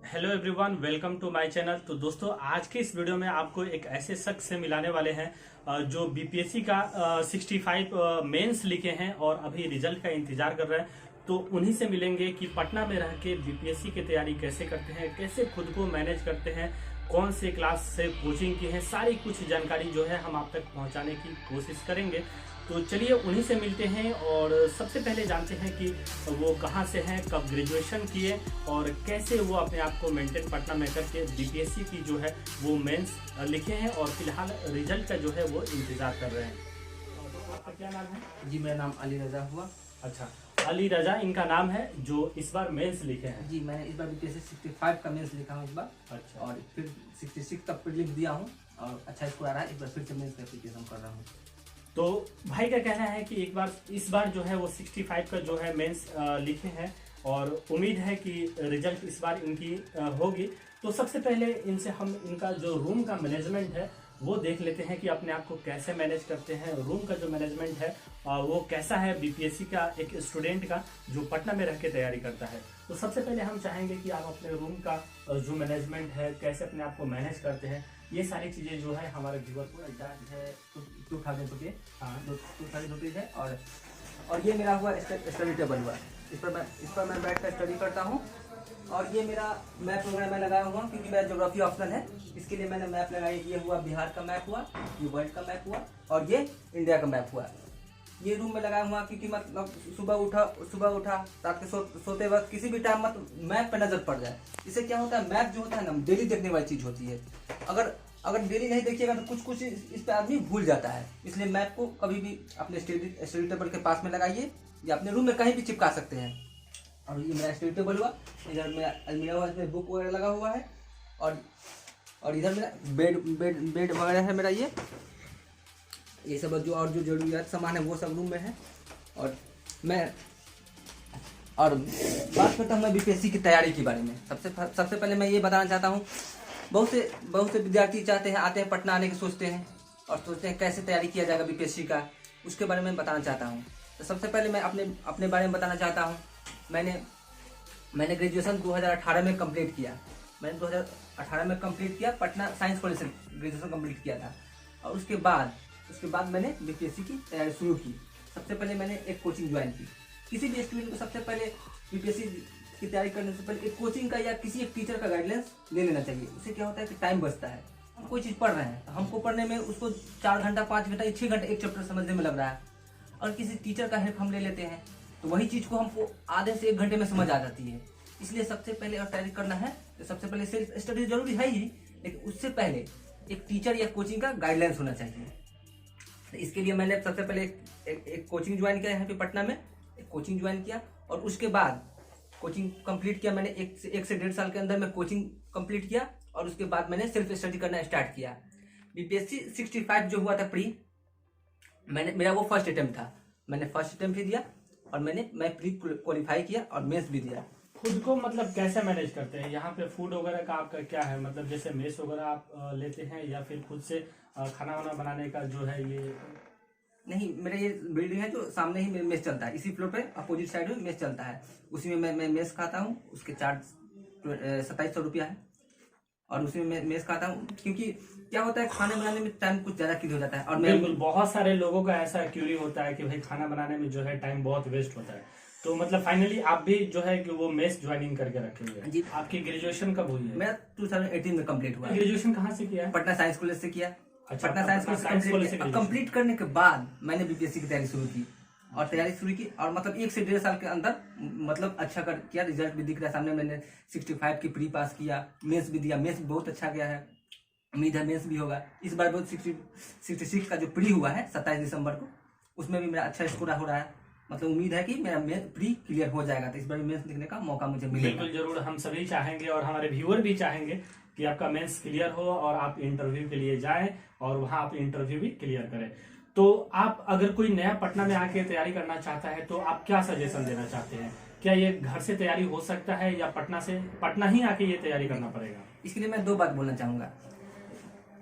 Hello everyone, welcome to my channel. तो दोस्तों, आज के इस वीडियो में आपको एक ऐसे शख्स से मिलाने वाले हैं जो बीपीएससी का 65 मेंस लिखे हैं और अभी रिजल्ट का इंतजार कर रहे हैं। तो उन्हीं से मिलेंगे कि पटना में रह के बीपीएससी की तैयारी कैसे करते हैं, कैसे खुद को मैनेज करते हैं, कौन से क्लास से कोचिंग की है, सारी कुछ जानकारी जो है हम आप तक पहुंचाने की कोशिश करेंगे। तो चलिए उन्हीं से मिलते हैं और सबसे पहले जानते हैं कि वो कहाँ से हैं, कब ग्रेजुएशन किए और कैसे वो अपने आप को मेंटेन पटना में करके बीपीएससी की जो है वो मेंस लिखे हैं और फिलहाल रिजल्ट का जो है वो इंतजार कर रहे हैं। तो आपका क्या नाम है? जी, मेरा नाम अली रजा हुआ। अच्छा, अली रजा इनका नाम है जो इस बार मेंस लिखे हैं। जी, मैंने इस बार बीपीएससी 65 का मेंस लिखा हूँ इस बार। अच्छा, और फिर 66 तक प्रीलिम्स दिया हूँ और अच्छा स्कोर आ रहा है। इस बार फिर से मेंस का एप्लीकेशन कर रहा हूँ। तो भाई का कहना है कि इस बार जो है वो 65 का जो है मेंस लिखे हैं और उम्मीद है कि रिजल्ट इस बार इनकी होगी। तो सबसे पहले इनसे हम इनका जो रूम का मैनेजमेंट है वो देख लेते हैं कि अपने आप को कैसे मैनेज करते हैं। रूम का जो मैनेजमेंट है वो कैसा है बीपीएससी का एक स्टूडेंट का जो पटना में रह के तैयारी करता है। तो सबसे पहले हम चाहेंगे कि आप अपने रूम का जो मैनेजमेंट है, कैसे अपने आप को मैनेज करते हैं, ये सारी चीजें जो है हमारे व्यूअर को है 2000 रुपये। हाँ 2000 रुपीज़ है। और ये मेरा हुआ स्टडी टेबल हुआ। इस पर मैं बैठ कर स्टडी करता हूँ। और ये मेरा मैप वगैरह मैं लगाया हुआ क्योंकि मेरा ज्योग्राफी ऑप्शनल है, इसके लिए मैंने मैप लगाया। ये हुआ बिहार का मैप हुआ, ये वर्ल्ड का मैप हुआ और ये इंडिया का मैप हुआ। ये रूम में लगाया हुआ क्योंकि मतलब सुबह उठा रात के सोते वक्त किसी भी टाइम मैप पे नजर पड़ जाए। इससे क्या होता है, मैप जो होता है ना डेली देखने वाली चीज होती है। अगर डेली नहीं देखिएगा तो कुछ इस पे आदमी भूल जाता है। इसलिए मैप को कभी भी अपने स्टडी टेबल के पास में लगाइए या अपने रूम में कहीं भी चिपका सकते हैं। और ये मेरा स्टडी टेबल हुआ, इधर मेरा अलमीरा हुआ, इसमें बुक वगैरह लगा हुआ है। और इधर मेरा बेड वगैरह है मेरा। ये सब जो जरूरियात सामान है वो सब रूम में है। और बात करता हूँ मैं बीपीएससी की तैयारी के बारे में। सबसे पहले मैं ये बताना चाहता हूँ, बहुत से विद्यार्थी आते हैं पटना आने के सोचते हैं और सोचते हैं कैसे तैयारी किया जाएगा बीपीएससी का, उसके बारे में बताना चाहता हूँ। तो सबसे पहले मैं अपने बारे में बताना चाहता हूँ। मैंने ग्रेजुएशन 2018 में कंप्लीट किया। मैंने 2018 में कंप्लीट किया, पटना साइंस कॉलेज से ग्रेजुएशन कंप्लीट किया था। और उसके बाद मैंने बीपीएससी की तैयारी शुरू की। सबसे पहले मैंने एक कोचिंग ज्वाइन की। किसी भी स्टूडेंट को सबसे पहले बीपीएससी की तैयारी करने से पहले एक कोचिंग का या किसी एक टीचर का गाइडेंस ले लेना चाहिए। उससे क्या होता है कि टाइम बचता है। हम कोई चीज़ पढ़ रहे हैं तो हमको पढ़ने में उसको 4 घंटा 5 घंटा 6 घंटे एक चैप्टर समझने में लग रहा है। और किसी टीचर का हेल्प हम ले लेते हैं तो वही चीज़ को हमको आधे से 1 घंटे में समझ आ जाती है। इसलिए सबसे पहले और तैयारी करना है तो सबसे पहले सेल्फ स्टडी जरूरी है ही, लेकिन उससे पहले एक टीचर या कोचिंग का गाइडलाइंस होना चाहिए। तो इसके लिए मैंने सबसे पहले एक कोचिंग ज्वाइन किया। यहाँ पे पटना में एक कोचिंग ज्वाइन किया और उसके बाद कोचिंग कंप्लीट किया। मैंने 1 से 1.5 साल के अंदर मैं कोचिंग कंप्लीट किया और उसके बाद मैंने सेल्फ स्टडी करना स्टार्ट किया। बीपीएससी 65 जो हुआ था मेरा वो फर्स्ट अटेम्प्ट था। मैंने फर्स्ट अटेम्प्ट भी दिया और मैं प्री क्वालिफाई किया और मेंस भी दिया। खुद को मतलब कैसे मैनेज करते हैं? यहाँ पे फूड वगैरह का आपका क्या है, मतलब जैसे मेस वगैरह आप लेते हैं या फिर खुद से खाना वाना बनाने का जो है ये? नहीं, मेरा ये बिल्डिंग है जो सामने ही मेस चलता है। इसी फ्लोर पे अपोजिट साइड में मेस चलता है, उसी में मैं मेस खाता हूँ। उसके चार्ज 2700 रुपया है और उसी में मेस खाता हूँ। क्योंकि क्या होता है, खाने बनाने में टाइम कुछ ज्यादा क्यूरी हो जाता है। और बिल्कुल, बहुत सारे लोगों का ऐसा क्यूरी होता है कि भाई खाना बनाने में जो है टाइम बहुत वेस्ट होता है। तो मतलब फाइनली आप भी जो है कि वो मेस ज्वाइनिंग करके रखेंगे जी। आपकी ग्रेजुएशन कब हुई है? मेरा 2018 में कंप्लीट हुआ। ग्रेजुएशन कहाँ से किया है? पटना साइंस कॉलेज से किया। अच्छा, पटना साइंस कॉलेज से कंप्लीट करने के बाद मैंने बीपीएससी की तैयारी शुरू की। और मतलब 1 से 1.5 साल के अंदर मतलब अच्छा किया। रिजल्ट भी दिख रहा है सामने। मैंने 65 की प्री पास किया, मेंस भी दिया। मेंस बहुत अच्छा गया है, उम्मीद है मेंस भी होगा इस बार। बहुत 66 का जो प्री हुआ है 27 दिसंबर को, उसमें भी मेरा अच्छा स्कोर हो रहा है। मतलब उम्मीद है कि मेरा प्री क्लियर हो जाएगा तो इस बार मेंस लिखने का मौका मुझे मिलेगा। बिल्कुल जरूर, हम सभी चाहेंगे और हमारे व्यूअर भी चाहेंगे कि आपका मेंस क्लियर हो और आप इंटरव्यू के लिए जाएं और वहां आप इंटरव्यू भी क्लियर करें। तो आप अगर कोई नया पटना में आके तैयारी करना चाहता है तो आप क्या सजेशन देना चाहते हैं? क्या ये घर से तैयारी हो सकता है या पटना ही आके ये तैयारी करना पड़ेगा? इसके लिए मैं 2 बात बोलना चाहूंगा।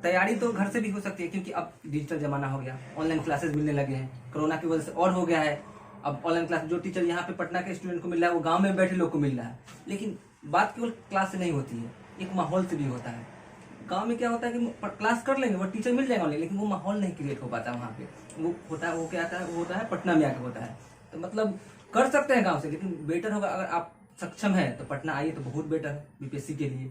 तैयारी तो घर से भी हो सकती है क्योंकि अब डिजिटल जमाना हो गया, ऑनलाइन क्लासेस मिलने लगे हैं। कोरोना की वजह से और हो गया है। अब ऑनलाइन क्लास जो टीचर यहाँ पे पटना के स्टूडेंट को मिल रहा है वो गांव में बैठे लोग को मिल रहा है। लेकिन बात केवल क्लास से नहीं होती है, एक माहौल से भी होता है। गांव में क्या होता है कि क्लास कर लेंगे, वो टीचर मिल जाएगा, लेकिन वो माहौल नहीं क्रिएट हो पाता वहाँ पे। वो होता है, वो क्या आता है, वो होता है पटना में आके होता है। तो मतलब कर सकते हैं गांव से, लेकिन बेटर होगा अगर आप सक्षम है तो पटना आइए, तो बहुत बेटर है बीपीएससी के लिए।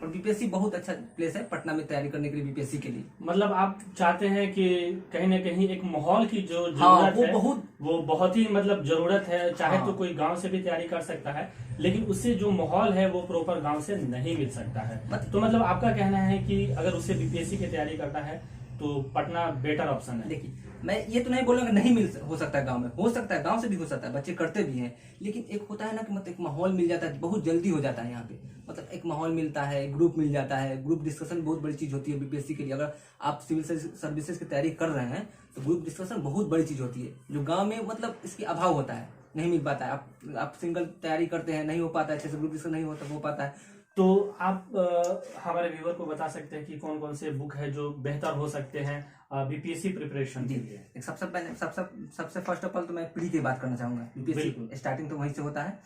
और बीपीएससी बहुत अच्छा प्लेस है पटना में तैयारी करने के लिए, बीपीएससी के लिए। मतलब आप चाहते हैं कि कहीं ना कहीं एक माहौल की जो हाँ, जरूरत वो बहुत ही मतलब जरूरत है। चाहे हाँ। तो कोई गांव से भी तैयारी कर सकता है, लेकिन उससे जो माहौल है वो प्रॉपर गांव से नहीं मिल सकता है। तो मतलब आपका कहना है कि अगर उसे बीपीएससी की तैयारी करना है तो पटना बेटर ऑप्शन है। देखिए, मैं ये तो नहीं बोल रहा कि नहीं मिल हो सकता है गांव में, हो सकता है गांव से भी हो सकता है, बच्चे करते भी हैं। लेकिन एक होता है ना कि मतलब एक माहौल मिल जाता है, बहुत जल्दी हो जाता है यहाँ पे। मतलब एक माहौल मिलता है, ग्रुप मिल जाता है। ग्रुप डिस्कशन बहुत बड़ी चीज होती है बीपीएससी के लिए। अगर आप सिविल सर्विसेज की तैयारी कर रहे हैं तो ग्रुप डिस्कशन बहुत बड़ी चीज होती है, जो गाँव में मतलब इसकी अभाव होता है, नहीं मिल पाता है। आप सिंगल तैयारी करते हैं, नहीं हो पाता है अच्छे से, ग्रुप डिस्कशन नहीं हो पाता है। तो आप हमारे व्यूअर को बता सकते हैं कि कौन कौन से बुक है जो बेहतर हो सकते हैं बीपीएससी प्रिपरेशन के लिए। सबसे पहले सबसे फर्स्ट ऑफ ऑल तो मैं प्री की बात करना चाहूंगा। बीपीएससी स्टार्टिंग तो वहीं से होता है।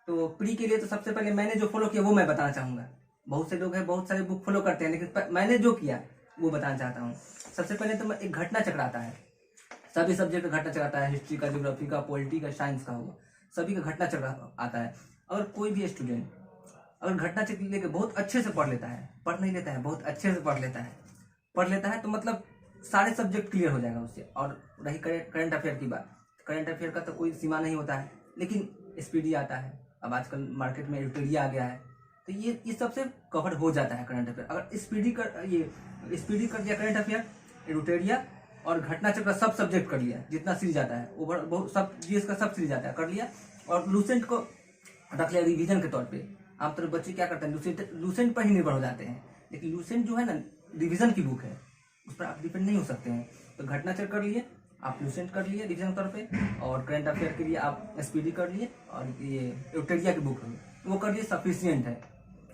तो प्री के लिए तो सबसे पहले मैंने जो फॉलो किया वो मैं बताना चाहूंगा। बहुत से लोग हैं, बहुत सारे बुक फॉलो करते हैं, लेकिन मैंने जो किया वो बताना चाहता हूँ। सबसे पहले तो एक घटना चक्र आता है, सभी सब्जेक्ट का घटना चक्र आता है, हिस्ट्री का, ज्योग्राफी का, पॉलिटी का, साइंस का होगा, सभी का घटना चक्र आता है। अगर कोई भी स्टूडेंट अगर घटना चक्र लेके बहुत अच्छे से पढ़ लेता है, पढ़ नहीं लेता है, बहुत अच्छे से पढ़ लेता है तो मतलब सारे सब्जेक्ट क्लियर हो जाएगा उससे। और रही करंट अफेयर की बात, करंट अफेयर का तो कोई सीमा नहीं होता है, लेकिन स्पीडी आता है। अब आजकल मार्केट में एडिटोरिया आ गया है, तो ये सबसे कवर हो जाता है करंट अफेयर। अगर स्पीडी कर दिया करंट अफेयर, एडिटोरिया और घटना चक्र, सब सब्जेक्ट कर लिया, जितना सीरीज आता है ओवर बहुत सब जीएस का सब सीरीज आता है कर लिया, और लूसेंट को रख लिया रिवीजन के तौर पे। आमतौर पर बच्चे क्या करते हैं, लूसेंट पर ही निर्भर हो जाते हैं, लेकिन लूसेंट जो है ना रिवीजन की बुक है, उस पर आप डिपेंड नहीं हो सकते हैं। तो घटना चक्र कर लिए, आप लूसेंट कर लिए रिवीजन तौर पे, और करंट अफेयर के लिए आप एसपीडी कर लिए, और ये एडिटोरिया की बुक है वो कर लिए, सफिशियंट है,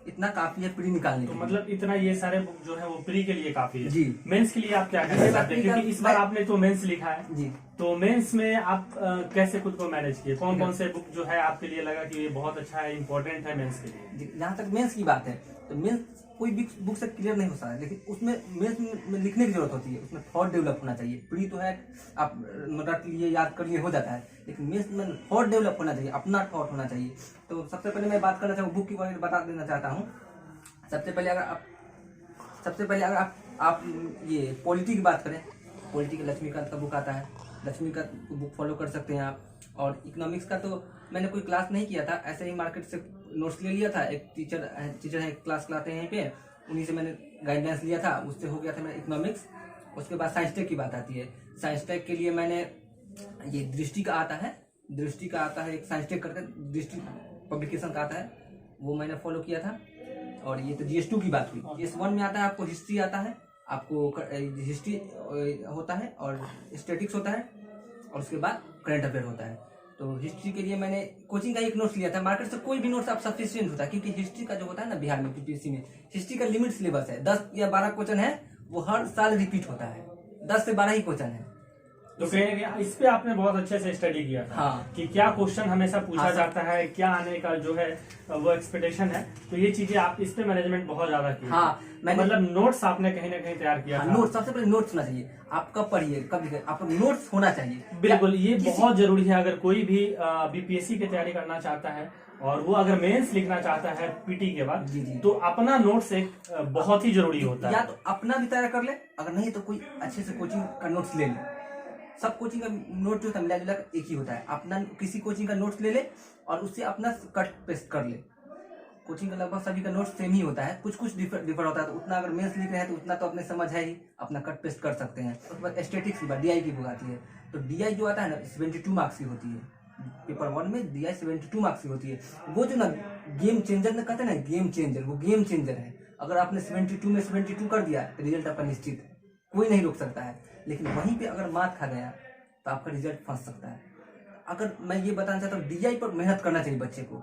इतना काफी है प्री निकालने तो के मतलब इतना ये सारे बुक जो है वो प्री के लिए काफी है जी। मेंस के लिए आप क्या कहना चाहते हैं, क्योंकि इस बार आपने तो मेंस लिखा है जी। तो मेंस में आप कैसे खुद को मैनेज किए, कौन कौन से बुक जो है आपके लिए लगा कि ये बहुत अच्छा है, इंपॉर्टेंट है मेंस के लिए। जहाँ तक मेंस की बात है, तो मेंस कोई भी बुक से क्लियर नहीं हो सकता है, लेकिन उसमें मेंस में लिखने की जरूरत होती है, उसमें थॉट डेवलप होना चाहिए। प्री तो है आप रट लिए, याद कर लिए, हो जाता है, लेकिन मेंस में थॉट डेवलप होना चाहिए, अपना थॉट होना चाहिए। तो सबसे पहले मैं बात करना चाहूँ बुक के बारे में, बता देना चाहता हूँ। सबसे पहले अगर आप ये पॉलिटी की बात करें, पॉलिटी का लक्ष्मीकांत का बुक आता है, लक्ष्मीकांत बुक फॉलो कर सकते हैं आप। और इकोनॉमिक्स का तो मैंने कोई क्लास नहीं किया था, ऐसे ही मार्केट से नोट्स ले लिया था। एक टीचर है क्लास लाते हैं यहीं पे, उन्हीं से मैंने गाइडेंस लिया था, उससे हो गया था मेरा इकोनॉमिक्स। उसके बाद साइंस टेक की बात आती है। साइंस टेक के लिए मैंने ये दृष्टि का आता है एक साइंस टेक करके दृष्टि पब्लिकेशन का आता है, वो मैंने फॉलो किया था। और ये तो GS2 की बात हुई। GS1 में आता है आपको हिस्ट्री आता है, आपको हिस्ट्री होता है और स्टैटिक्स होता है, और उसके बाद करंट अफेयर होता है। तो हिस्ट्री के लिए मैंने कोचिंग का एक नोट्स लिया था, मार्केट से कोई भी नोट्स आप सफिशिएंट होता है, क्योंकि हिस्ट्री का जो होता है ना बिहार में बीपीएससी में, हिस्ट्री का लिमिट सिलेबस है, 10 या 12 क्वेश्चन है, वो हर साल रिपीट होता है, 10 से 12 ही क्वेश्चन है। तो कहीं इस पे आपने बहुत अच्छे से स्टडी किया था। हाँ। कि क्या क्वेश्चन हमेशा पूछा जाता है, क्या आने का जो है वो एक्सपेक्टेशन है, तो ये चीजें आप इस पे मैनेजमेंट बहुत ज्यादा की। हाँ, मैंने मतलब नोट्स आपने कहीं ना कहीं तैयार किया था। नोट्स सबसे पहले नोट्स होना चाहिए, आप कब पढ़िए कब लिखे, आपका नोट्स होना चाहिए। बिल्कुल, ये बहुत जरूरी है। अगर कोई भी बीपीएससी की तैयारी करना चाहता है और वो अगर मेंस लिखना चाहता है पीटी के बाद, तो अपना नोट्स एक बहुत ही जरूरी होता है। या तो अपना भी तैयार कर ले, अगर नहीं तो कोई अच्छे से कोचिंग का नोट्स ले ले। सब कोचिंग का नोट जो मिला जुला एक ही होता है, अपना किसी कोचिंग का नोट्स ले ले और उससे अपना कट पेस्ट कर ले। कोचिंग का लगभग सभी का नोट्स सेम ही होता है, कुछ डिफर होता है, तो उतना अगर मेंस लिख रहे हैं तो उतना तो अपने समझ है ही, अपना कट पेस्ट कर सकते हैं। उसके बाद स्टैटिक्स की बात, DI की बुक आती है, तो DI जो आता है ना 72 मार्क्स की होती है। पेपर 1 में DI 72 मार्क्स की होती है। वो जो ना गेम चेंजर ना कहते हैं ना, गेम चेंजर, वो गेम चेंजर है। अगर आपने 72 में 72 कर दिया तो रिजल्ट आपका निश्चित है, कोई नहीं रोक सकता है। लेकिन वहीं पे अगर मात खा गया तो आपका रिजल्ट फंस सकता है। अगर मैं ये बताना चाहता हूँ, DI पर मेहनत करना चाहिए बच्चे को।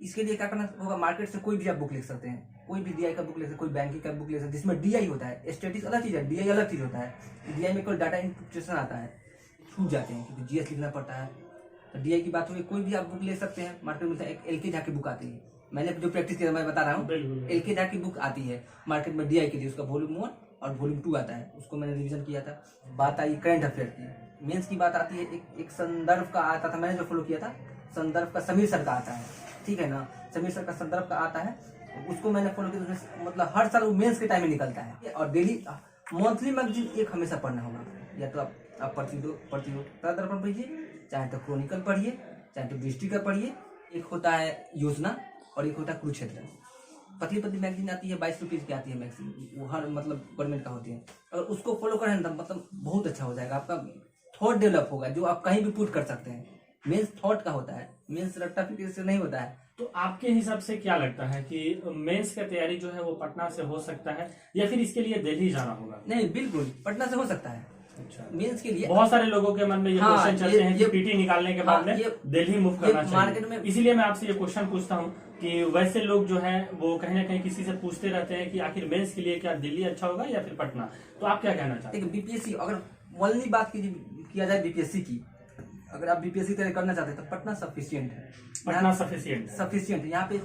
इसके लिए क्या करना होगा, मार्केट से कोई भी आप बुक लिख सकते हैं, कोई भी DI का बुक ले सकते हैं, कोई बैंकिंग का बुक ले सकते हैं जिसमें DI होता है। स्टैटिक्स अलग चीज़ है, DI अलग चीज़ होता है। DI में कोई डाटा इंटरप्रिटेशन आता है, छूट जाते हैं क्योंकि GS लिखना पड़ता है। तो DI की बात हुई, कोई भी आप बुक ले सकते हैं, मार्केट में एक LK झा की बुक आती है, मैंने जो प्रैक्टिस किया मैं बता रहा हूँ। बिल्कुल। LK की बुक आती है मार्केट में DI के लिए, उसका वॉल्यूम 1 और वॉल्यूम 2 आता है, उसको मैंने रिवीजन किया था। बात आई करंट अफेयर की, मेंस की बात आती है, एक संदर्भ का आता था, मैंने जो फॉलो किया था संदर्भ का समीर सर का आता है, ठीक है ना, समीर सर का संदर्भ का आता है, उसको मैंने फॉलो किया। उसमें मतलब हर साल वो मेंस के टाइम में निकलता है। और डेली मंथली मैगजीन एक हमेशा पढ़ना होगा, या तो आप प्रतियोगिता दर्पण पढ़िए, चाहे तो क्रॉनिकल पढ़िए, चाहे तो दृष्टि का पढ़िए। एक होता है योजना और एक होता है कुरुक्षेत्र। पतली पतली मैगजीन आती है, 22 रुपीज की आती है मैगजीन, वो हर मतलब गवर्नमेंट का होती है। अगर उसको फॉलो करें ना मतलब बहुत अच्छा हो जाएगा, आपका थॉट डेवलप होगा, जो आप कहीं भी पुट कर सकते हैं। मेंस थॉट का होता है, मेंस रट्टा फिक्र से नहीं होता है। तो आपके हिसाब से क्या लगता है कि मेंस का तैयारी जो है वो पटना से हो सकता है या फिर इसके लिए दिल्ली जाना होगा? नहीं, बिल्कुल पटना से हो सकता है। अच्छा। मेंस के लिए बहुत सारे लोगों के मन में ये क्वेश्चन चलते हैं कि पीटी निकालने के बाद में दिल्ली मूव करना मार्केट चाहिए। में इसीलिए मैं आपसे ये क्वेश्चन पूछता हूँ कि वैसे लोग जो हैं वो कहीं ना कहीं किसी से पूछते रहते हैं कि आखिर मेंस के लिए क्या दिल्ली अच्छा होगा या फिर पटना, तो आप क्या कहना चाहते हैं? बीपीएससी अगर ओनली बात किया जाए बीपीएससी की, अगर आप बीपीएससी तैयारी करना चाहते हैं तो पटना सफिशियंट है। पटना सफिशियंट है यहाँ पे,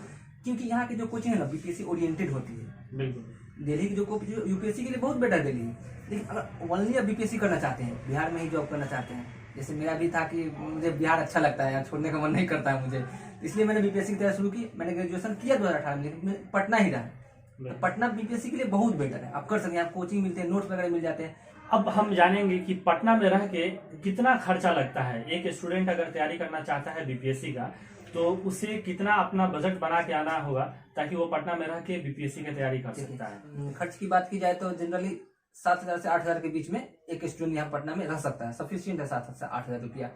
क्योंकि यहाँ की जो कोचिंग है ना बीपीएससी ओरिएंटेड होती है। बिल्कुल। दिल्ली की जो यूपीएससी के लिए बहुत बेटर दिल्ली है, लेकिन अगर ओनली आप बीपीएससी करना चाहते हैं, बिहार में ही जॉब करना चाहते हैं, जैसे मेरा भी था कि मुझे बिहार अच्छा लगता है, छोड़ने का मन नहीं करता है मुझे, इसलिए मैंने बीपीएससी की तैयारी शुरू की। मैंने ग्रेजुएशन किया 2018 में, लेकिन पटना ही रहा। पटना बीपीएससी के लिए बहुत बेटर है, आप कर सकते हैं, आप कोचिंग मिलते हैं, नोट्स वगैरह मिल जाते हैं। अब हम जानेंगे कि पटना में रह के कितना खर्चा लगता है। एक स्टूडेंट अगर तैयारी करना चाहता है बीपीएससी का तो उसे कितना अपना बजट बना के आना होगा ताकि वो पटना में रह के बीपीएससी की तैयारी कर सकता है? खर्च की बात की जाए तो जनरली 7,000 से 8,000 के बीच में एक स्टूडेंट यहाँ पटना में रह सकता है, सफिशियंट है 7 से 8,000 रुपया।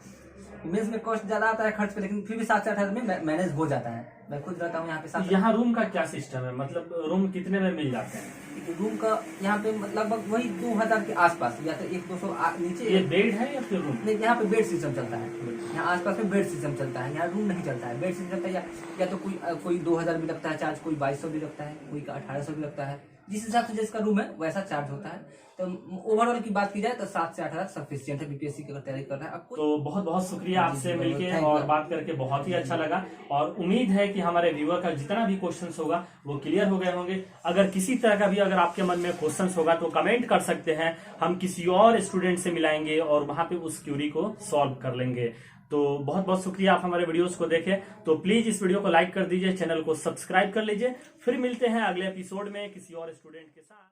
मेंस में कॉस्ट ज्यादा आता है खर्च पे, लेकिन फिर भी 7 से 8,000 में मैनेज हो जाता है। मैं खुद रहता हूँ यहाँ पे। यहाँ रूम का क्या सिस्टम है, मतलब रूम कितने में मिल जाते हैं? रूम का यहाँ पे लगभग वही 2,000 के आसपास, या तो 100-200 नीचे। ये बेड है या फिर रूम? नहीं, यहाँ पे बेड सिस्टम चलता है, यहाँ आसपास में बेड सिस्टम चलता है, यहाँ रूम नहीं चलता है, बेड सिस्टम चलता है। या तो कोई 2,000 भी लगता है चार्ज, कोई 2,200 भी लगता है, कोई का 1,800 भी लगता है, जिस हिसाब से जिसका रूम है वैसा चार्ज होता है। तो ओवरऑल की बात की जाए तो 7 से 8,000 सफिशिएंट है बीपीएससी की अगर तैयारी कर रहा है आपको। तो बहुत बहुत शुक्रिया आपसे मिलके और बात करके बहुत ही अच्छा लगा, और उम्मीद है कि हमारे व्यूअर का जितना भी क्वेश्चंस होगा वो क्लियर हो गए होंगे। अगर किसी तरह का भी अगर आपके मन में क्वेश्चंस होगा तो कमेंट कर सकते हैं, हम किसी और स्टूडेंट से मिलाएंगे और वहां पे उस क्यूरी को सॉल्व कर लेंगे। तो बहुत बहुत शुक्रिया, आप हमारे वीडियोस को देखें तो प्लीज इस वीडियो को लाइक कर दीजिए, चैनल को सब्सक्राइब कर लीजिए। फिर मिलते हैं अगले एपिसोड में किसी और स्टूडेंट के साथ।